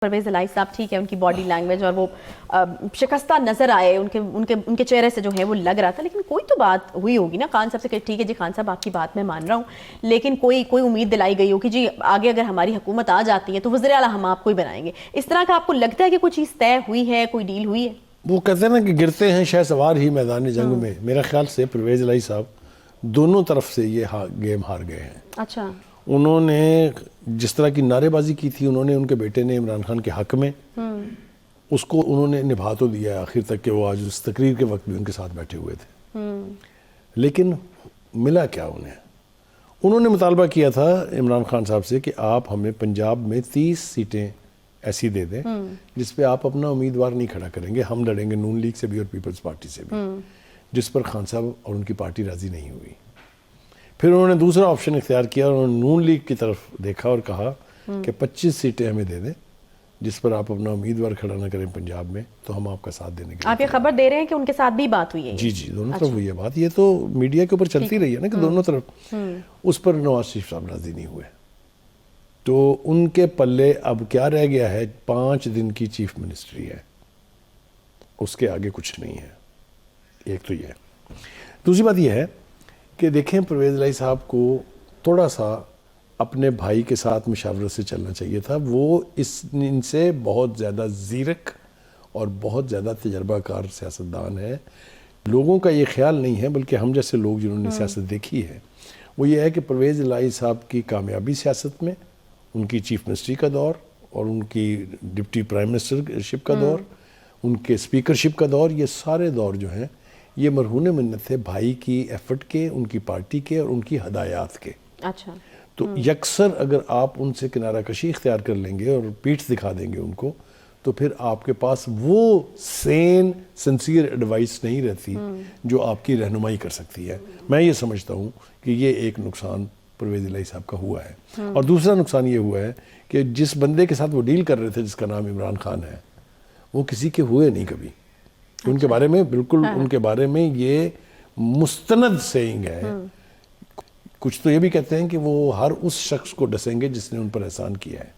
پرویز الہی صاحب ٹھیک ہے، ان کی باڈی لینگویج اور وہ شکستہ نظر آئے، ان کے چہرے سے جو ہے وہ لگ رہا تھا، لیکن کوئی تو بات ہوئی ہوگی نا خان صاحب سے کہ ٹھیک ہے جی خان صاحب آپ کی بات میں مان رہا ہوں، لیکن کوئی امید دلائی گئی ہو کہ جی آگے اگر ہماری حکومت آ جاتی ہے تو وزیر اعلیٰ ہم آپ کو ہی بنائیں گے، اس طرح کا آپ کو لگتا ہے کہ کوئی چیز طے ہوئی ہے، کوئی ڈیل ہوئی ہے؟ وہ کہتے ہیں نا کہ گرتے ہیں شہ سوار ہی میدان جنگ میں، میرا خیال سے پرویز الہی صاحب دونوں طرف سے یہ گیم ہار گئے ہیں۔ اچھا، انہوں نے جس طرح کی نعرے بازی کی تھی، انہوں نے ان کے بیٹے نے عمران خان کے حق میں اس کو انہوں نے نبھا تو دیا ہے آخر تک کہ وہ آج اس تقریر کے وقت بھی ان کے ساتھ بیٹھے ہوئے تھے، لیکن ملا کیا انہوں نے مطالبہ کیا تھا عمران خان صاحب سے کہ آپ ہمیں پنجاب میں 30 سیٹیں ایسی دے دیں جس پہ آپ اپنا امیدوار نہیں کھڑا کریں گے، ہم لڑیں گے نون لیگ سے بھی اور پیپلز پارٹی سے بھی، جس پر خان صاحب اور ان کی پارٹی راضی نہیں ہوئی۔ پھر انہوں نے دوسرا آپشن اختیار کیا، انہوں نے نون لیگ کی طرف دیکھا اور کہا کہ 25 سیٹیں ہمیں دے دیں جس پر آپ اپنا امیدوار کھڑا نہ کریں پنجاب میں، تو ہم آپ کا ساتھ دینے کے لیے۔ آپ یہ خبر دے رہے ہیں کہ ان کے ساتھ بھی بات ہوئی ہے؟ جی دونوں طرف ہوئی ہے بات، یہ تو میڈیا کے اوپر چلتی رہی ہے نا کہ دونوں طرف، اس پر نواز شریف صاحب راضی نہیں ہوئے، تو ان کے پلے اب کیا رہ گیا ہے؟ 5 دن کی چیف منسٹری ہے، اس کے آگے کچھ نہیں ہے۔ ایک تو یہ ہے، دوسری بات یہ ہے کہ دیکھیں پرویز الہی صاحب کو تھوڑا سا اپنے بھائی کے ساتھ مشاورت سے چلنا چاہیے تھا، وہ ان سے بہت زیادہ زیرک اور بہت زیادہ تجربہ کار سیاستدان ہے۔ لوگوں کا یہ خیال نہیں ہے، بلکہ ہم جیسے لوگ جنہوں نے سیاست دیکھی ہے وہ یہ ہے کہ پرویز الہی صاحب کی کامیابی سیاست میں، ان کی چیف منسٹری کا دور اور ان کی ڈپٹی پرائم منسٹرشپ کا دور، ان کے اسپیکرشپ کا دور، یہ سارے دور جو ہیں یہ مرہون منت تھے بھائی کی ایفرٹ کے، ان کی پارٹی کے اور ان کی ہدایات کے۔ اچھا، تو یکسر اگر آپ ان سے کنارہ کشی اختیار کر لیں گے اور پیٹھ دکھا دیں گے ان کو، تو پھر آپ کے پاس وہ سین سنسیئر ایڈوائس نہیں رہتی جو آپ کی رہنمائی کر سکتی ہے۔ میں یہ سمجھتا ہوں کہ یہ ایک نقصان پرویز الہی صاحب کا ہوا ہے، اور دوسرا نقصان یہ ہوا ہے کہ جس بندے کے ساتھ وہ ڈیل کر رہے تھے جس کا نام عمران خان ہے، وہ کسی کے ہوئے نہیں کبھی۔ ان کے بارے میں بالکل ان کے بارے میں یہ مستند سیئنگ ہے، کچھ تو یہ بھی کہتے ہیں کہ وہ ہر اس شخص کو ڈسیں گے جس نے ان پر احسان کیا ہے،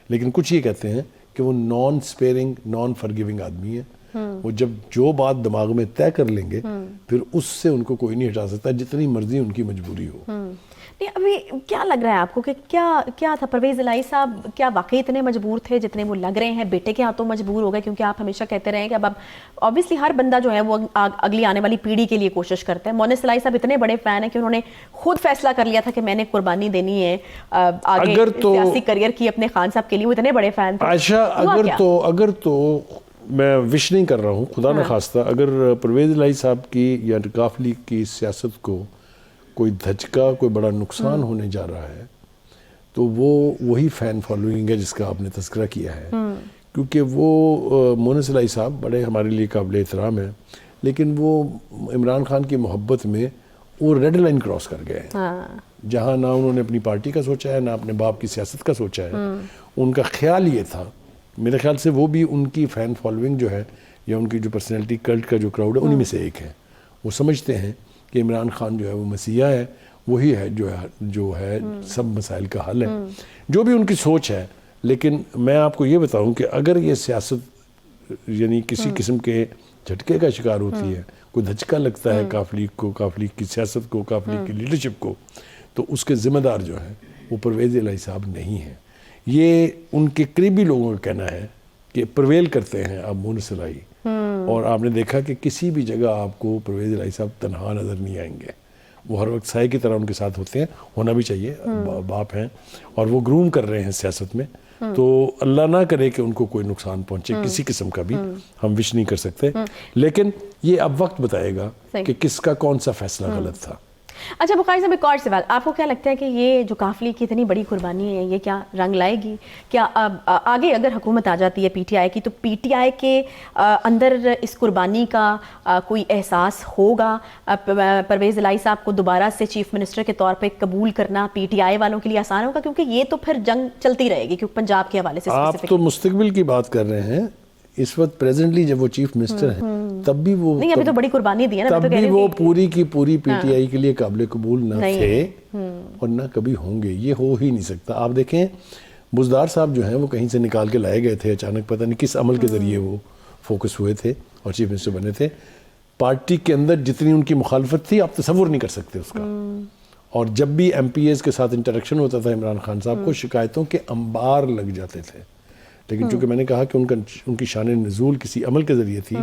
لیکن کچھ یہ کہتے ہیں کہ وہ نان سپیئرنگ نان فرگیونگ آدمی ہے، وہ جب جو بات دماغ میں طے کر لیں گے پھر اس سے ان کو کوئی نہیں ہٹا سکتا، جتنی مرضی ان کی مجبوری ہو۔ نہیں، ابھی کیا لگ رہا ہے آپ کو کہ کیا تھا پرویز الہی صاحب کیا واقعی اتنے مجبور تھے جتنے وہ لگ رہے ہیں؟ بیٹے کے ہاتھوں مجبور ہو گئے؟ کیونکہ آپ ہمیشہ کہتے رہے ہیں کہ اب obviously ہر بندہ جو ہے وہ اگلی آنے والی پیڑھی کے لیے کوشش کرتا ہے۔ مونس الہی صاحب اتنے بڑے فین ہیں کہ انہوں نے خود فیصلہ کر لیا تھا کہ میں نے قربانی دینی ہے آگے سیاسی کریئر کی اپنے خان صاحب کے لیے، وہ اتنے بڑے فین تھے۔ عائشہ اگر تو میں وش نہیں کر رہا ہوں، خدا نخواستہ، اگر پرویز الہی صاحب کی یا کاف لیگ کی سیاست کو کوئی دھچکا، کوئی بڑا نقصان ہونے جا رہا ہے تو وہ وہی فین فالوئنگ ہے جس کا آپ نے تذکرہ کیا ہے، کیونکہ وہ مونس الہی صاحب بڑے ہمارے لیے قابل احترام ہیں، لیکن وہ عمران خان کی محبت میں وہ ریڈ لائن کراس کر گئے ہیں، جہاں نہ انہوں نے اپنی پارٹی کا سوچا ہے نہ اپنے باپ کی سیاست کا سوچا ہے۔ ان کا خیال یہ تھا، میرے خیال سے وہ بھی ان کی فین فالوئنگ جو ہے یا ان کی جو پرسنالٹی کلٹ کا جو کراؤڈ ہے انہی میں سے ایک ہے، وہ سمجھتے ہیں کہ عمران خان جو ہے وہ مسیحا ہے، وہی ہے جو ہے سب مسائل کا حل ہے، جو بھی ان کی سوچ ہے۔ لیکن میں آپ کو یہ بتاؤں کہ اگر یہ سیاست یعنی کسی قسم کے جھٹکے کا شکار ہوتی ہے، کوئی دھچکا لگتا ہے کاف لیگ کو، کاف لیگ کی سیاست کو، کاف لیگ کی لیڈرشپ کو، تو اس کے ذمہ دار جو ہیں وہ پرویز الہی صاحب نہیں ہیں۔ یہ ان کے قریبی لوگوں کا کہنا ہے کہ پرویل کرتے ہیں اب مونس الہی، اور آپ نے دیکھا کہ کسی بھی جگہ آپ کو پرویز الہی صاحب تنہا نظر نہیں آئیں گے، وہ ہر وقت سائے کی طرح ان کے ساتھ ہوتے ہیں، ہونا بھی چاہیے، باپ ہیں اور وہ گروم کر رہے ہیں سیاست میں، تو اللہ نہ کرے کہ ان کو کوئی نقصان پہنچے کسی قسم کا بھی، ہم وش نہیں کر سکتے، لیکن یہ اب وقت بتائے گا کہ کس کا کون سا فیصلہ غلط تھا۔ اچھا بخاری صاحب، ایک اور سوال، آپ کو کیا لگتا ہے کہ یہ جو کاف لیگ کی اتنی بڑی قربانی ہے یہ کیا رنگ لائے گی؟ کیا آگے اگر حکومت آ جاتی ہے پی ٹی آئی کی تو پی ٹی آئی کے اندر اس قربانی کا کوئی احساس ہوگا؟ پرویز الہی صاحب کو دوبارہ سے چیف منسٹر کے طور پہ قبول کرنا پی ٹی آئی والوں کے لیے آسان ہوگا؟ کیونکہ یہ تو پھر جنگ چلتی رہے گی، کیونکہ پنجاب کے حوالے سے آپ تو مستقبل کی بات کر رہے ہیں، اس وقت پریزنٹلی جب وہ چیف منسٹر ہیں تب بھی وہ نہیں، ابھی تو بڑی قربانی دی ہے نا، تب بھی وہ پوری کی پوری پی ٹی آئی کے لیے قابل قبول نہ تھے اور نہ کبھی ہوں گے، یہ ہو ہی نہیں سکتا۔ آپ دیکھیں بزدار صاحب جو ہیں وہ کہیں سے نکال کے لائے گئے تھے اچانک، پتہ نہیں کس عمل کے ذریعے وہ فوکس ہوئے تھے اور چیف منسٹر بنے تھے. پارٹی کے اندر جتنی ان کی مخالفت تھی آپ تصور نہیں کر سکتے اس کا. اور جب بھی ایم پی ایز کے ساتھ انٹریکشن ہوتا تھا عمران خان صاحب کو، شکایتوں کے انبار لگ جاتے تھے. لیکن چونکہ میں نے کہا کہ ان کی شان نزول کسی عمل کے ذریعے تھی،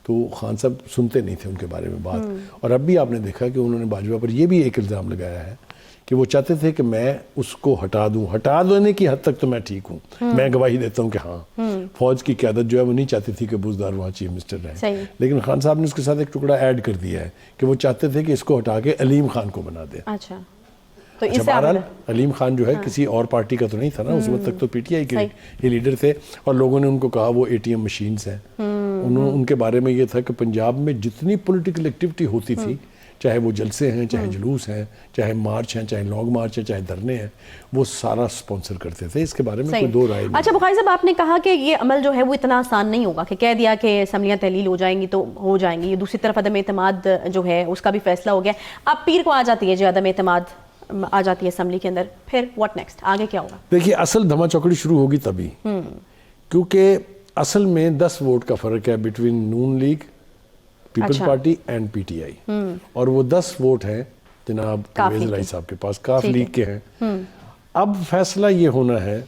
تو خان صاحب سنتے نہیں تھے ان کے بارے میں بات. اور اب بھی آپ نے دیکھا کہ انہوں نے باجوہ پر یہ بھی ایک الزام لگایا ہے کہ وہ چاہتے تھے کہ میں اس کو ہٹا دینے کی حد تک تو میں ٹھیک ہوں، میں گواہی دیتا ہوں کہ ہاں فوج کی قیادت جو ہے وہ نہیں چاہتی تھی کہ بزدار وہاں چیف منسٹر رہے. لیکن خان صاحب نے اس کے ساتھ ایک ٹکڑا ایڈ کر دیا ہے کہ وہ چاہتے تھے کہ اس کو ہٹا کے علیم خان کو بنا دیں. اچھا، تو اچھا بہرحال علیم خان جو ہے کسی اور پارٹی کا تو نہیں تھا نا، اس وقت تک تو پی ٹی آئی کے ہی لیڈر تھے. اور لوگوں نے ان کو کہا وہ اے ٹی ایم مشینز ہیں. ان کے بارے میں یہ تھا کہ پنجاب میں جتنی پولیٹیکل ایکٹیویٹی ہوتی تھی، چاہے وہ جلسے ہیں، چاہے جلوس ہیں، چاہے مارچ ہیں، چاہے لانگ مارچ ہیں، چاہے دھرنے ہیں، وہ سارا سپانسر کرتے تھے. اس کے بارے میں کوئی دو رائے نہیں. اچھا بخاری صاحب، آپ نے کہا کہ یہ عمل جو ہے وہ اتنا آسان نہیں ہوگا کہ کہہ دیا کہ اسمبلیاں تحلیل ہو جائیں گی تو ہو جائیں گی. دوسری طرف عدم اعتماد جو ہے اس کا بھی فیصلہ ہو گیا. اب پیر کو آ جاتی ہے جو عدم اعتماد آ جاتی ہے اسمبلی کے اندر، پھر واٹ نیکسٹ، آگے کیا ہوگا؟ دیکھیے اصل دھما چوکڑی شروع ہوگی تبھی، کیونکہ اصل میں 10 ووٹ کا فرق ہے between Noon League, Peoples Party and P T I, اور وہ 10 ووٹ ہیں جناب پرویز الہی صاحب کے پاس، کاف لیگ کے ہیں. اب فیصلہ یہ ہونا ہے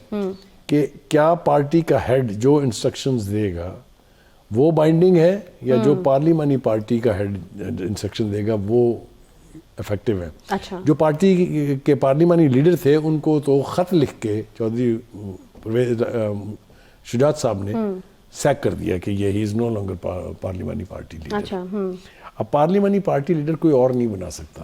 کہ کیا پارٹی کا ہیڈ جو انسٹرکشنز دے گا وہ بائنڈنگ ہے، یا جو پارلیمانی پارٹی کا ہیڈ انسٹرکشن دے گا وہ افیکٹو ہے. اچھا، جو پارٹی کے پارلیمانی لیڈر تھے ان کو تو خط لکھ کے چودھری پرویز شجاعت صاحب نے سیک کر دیا کہ یہ ہی از نو لانگر پارلیمانی پارٹی لیڈر. اچھا، اب پارلیمانی پارٹی لیڈر کوئی اور نہیں بنا سکتا،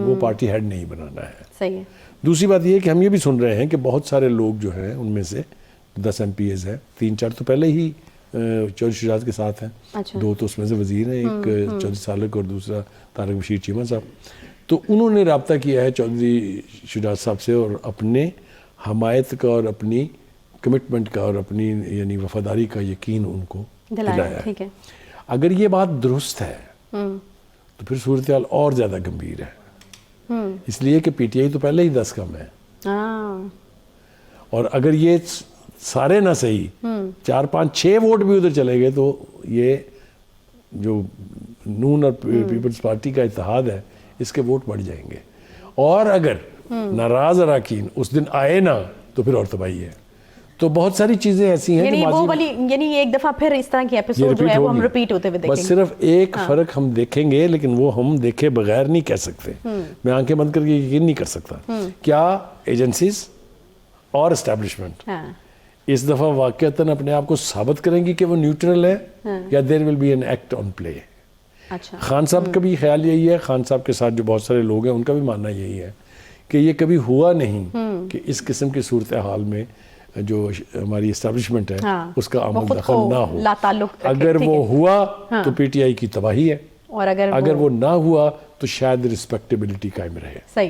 وہ پارٹی ہیڈ نہیں بنانا ہے. صحیح ہے. دوسری بات یہ ہے کہ ہم یہ بھی سن رہے ہیں کہ بہت سارے لوگ جو ہیں ان میں سے 10 ایم پی ایز ہیں، 3-4 تو پہلے ہی چودھری شجاعت کے ساتھ ہیں. 2 تو اس میں سے وزیر ہیں، ایک چودھری سالک اور دوسرا طارق بشیر چیمہ صاحب. تو انہوں نے رابطہ کیا ہے چودھری شجاعت صاحب سے اور اپنے حمایت کا اور اپنی کمٹمنٹ کا اور اپنی یعنی وفاداری کا یقین ان کو دلایا ہے. اگر یہ بات درست ہے تو پھر صورتحال اور زیادہ گمبھیر ہے، اس لیے کہ پی ٹی آئی تو پہلے ہی 10 کم ہے، اور اگر یہ سارے نہ صحیح 4-5-6 ووٹ بھی ادھر چلے گئے تو یہ جو نون اور پیپلز پارٹی کا اتحاد ہے اس کے ووٹ بڑھ جائیں گے. اور اگر ناراض اراکین اس دن آئے نہ تو پھر اور تباہی ہے. تو بہت ساری چیزیں ایسی ہیں یعنی ایک دفعہ پھر اس طرح کی ایپیسوڈ جو ہے وہ ہم ریپیٹ ہوتے ہوئے دیکھیں گے. بس صرف ایک فرق ہم دیکھیں گے، لیکن وہ ہم دیکھے بغیر نہیں کہہ سکتے. میں آنکھیں بند کر کے یقین نہیں کر سکتا کیا ایجنسیز اور اسٹیبلشمنٹ اس دفعہ واقعتاً اپنے آپ کو ثابت کریں گی کہ وہ نیوٹرل ہے، یا there will be an act on play. Khan Sahab کا بھی خیال یہی ہے، خان صاحب کے ساتھ جو بہت سارے لوگ ہیں ان کا بھی ماننا یہی ہے کہ یہ کبھی ہوا نہیں کہ اس قسم کی صورتحال میں جو ہماری اسٹیبلشمنٹ ہے اس کا عمل دخل نہ ہو. اگر وہ ہوا تو پی ٹی آئی کی تباہی ہے، اور اگر وہ نہ ہوا تو شاید رسپیکٹیبلٹی قائم رہے.